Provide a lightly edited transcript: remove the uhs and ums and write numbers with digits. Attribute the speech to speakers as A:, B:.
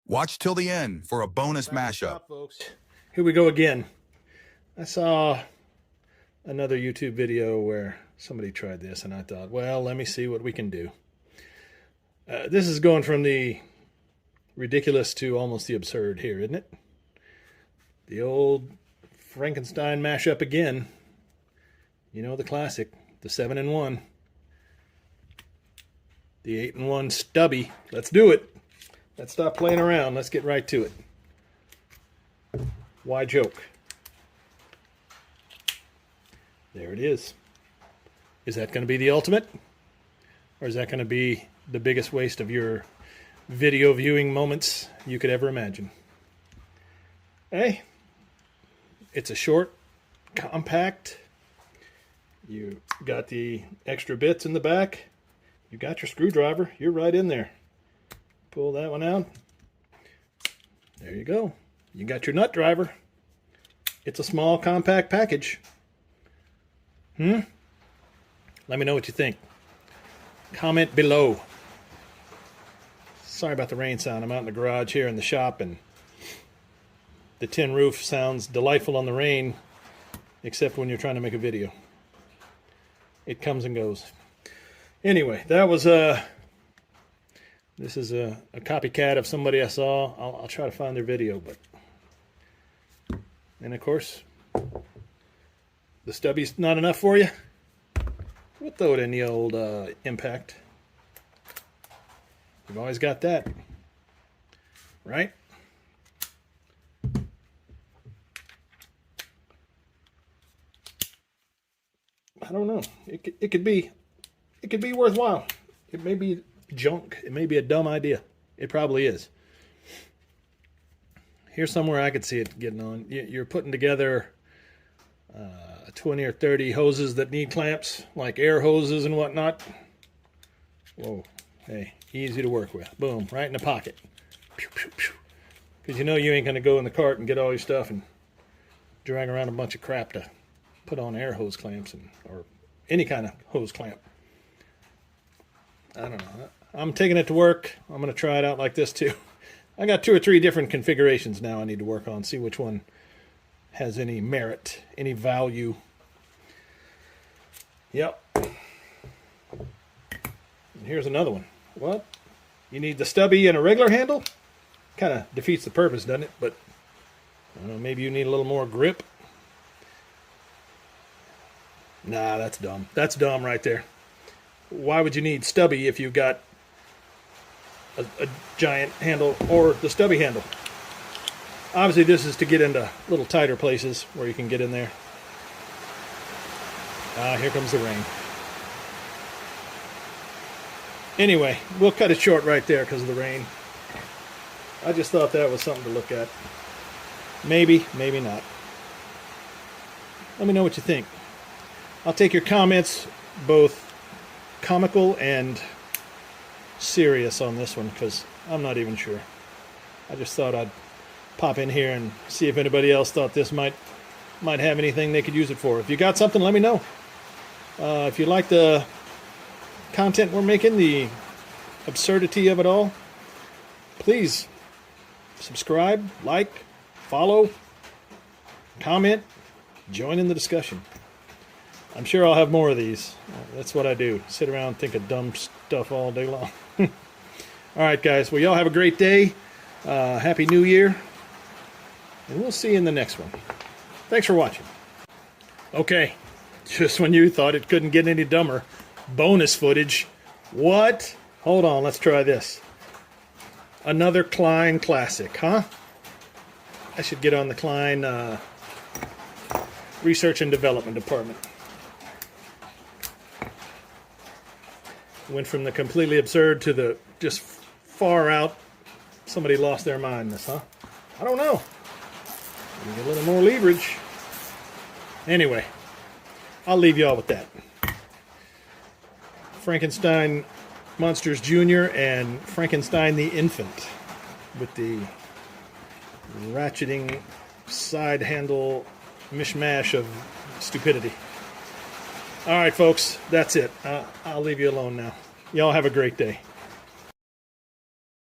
A: Watch till the end for a bonus mashup.
B: Folks. Here we go again. I saw another YouTube video where somebody tried this, and I thought, well, let me see what we can do. This is going from the ridiculous to almost the absurd here, isn't it? The old Frankenstein mashup again. You know, the classic, the 7-in-1. The 8-in-1 stubby. Let's do it. Let's stop playing around. Let's get right to it. Why joke? There it is. Is that going to be the ultimate? Or is that going to be the biggest waste of your video viewing moments you could ever imagine? Hey, it's a short, compact. You got the extra bits in the back. You got your screwdriver. You're right in there. Pull that one out. There you go. You got your nut driver. It's a small, compact package. Let me know what you think. Comment below. Sorry about the rain sound. I'm out in the garage here in the shop, and the tin roof sounds delightful on the rain, except when you're trying to make a video. It comes and goes. Anyway, that was this is a copycat of somebody I saw. I'll try to find their video, and of course, the stubby's not enough for you. We'll throw it in the old impact. You've always got that, right? I don't know. It could be worthwhile. It may be junk. It may be a dumb idea. It probably is. Here's somewhere I could see it getting on. You're putting together 20 or 30 hoses that need clamps, like air hoses and whatnot. Whoa. Hey, easy to work with. Boom, right in the pocket. Because you know you ain't going to go in the cart and get all your stuff and drag around a bunch of crap to put on air hose clamps or any kind of hose clamp. I don't know. I'm taking it to work. I'm going to try it out like this too. I got 2 or 3 different configurations now I need to work on, see which one has any merit, any value. Yep. And here's another one. What? You need the stubby and a regular handle? Kind of defeats the purpose, doesn't it? But I don't know, maybe you need a little more grip. Nah, that's dumb. That's dumb right there. Why would you need stubby if you've got a giant handle or the stubby handle? Obviously, this is to get into little tighter places where you can get in there. Here comes the rain. Anyway, we'll cut it short right there because of the rain. I just thought that was something to look at. Maybe, maybe not. Let me know what you think. I'll take your comments, both comical and serious, on this one, because I'm not even sure. I just thought I'd pop in here and see if anybody else thought this might have anything they could use it for. If you got something, let me know. If you like the content we're making, the absurdity of it all, please subscribe, like, follow, comment, join in the discussion. I'm sure I'll have more of these. That's what I do. Sit around and think of dumb stuff all day long. All right, guys. Well, y'all have a great day. Happy New Year. And we'll see you in the next one. Thanks for watching. Okay. Just when you thought it couldn't get any dumber, bonus footage. What? Hold on. Let's try this. Another Klein classic, huh? I should get on the Klein Research and Development Department. Went from the completely absurd to the just far out, somebody lost their mindness, huh? I don't know. Maybe a little more leverage. Anyway, I'll leave y'all with that. Frankenstein Monsters Jr. and Frankenstein the Infant with the ratcheting side handle mishmash of stupidity. All right, folks, that's it. I'll leave you alone now. Y'all have a great day.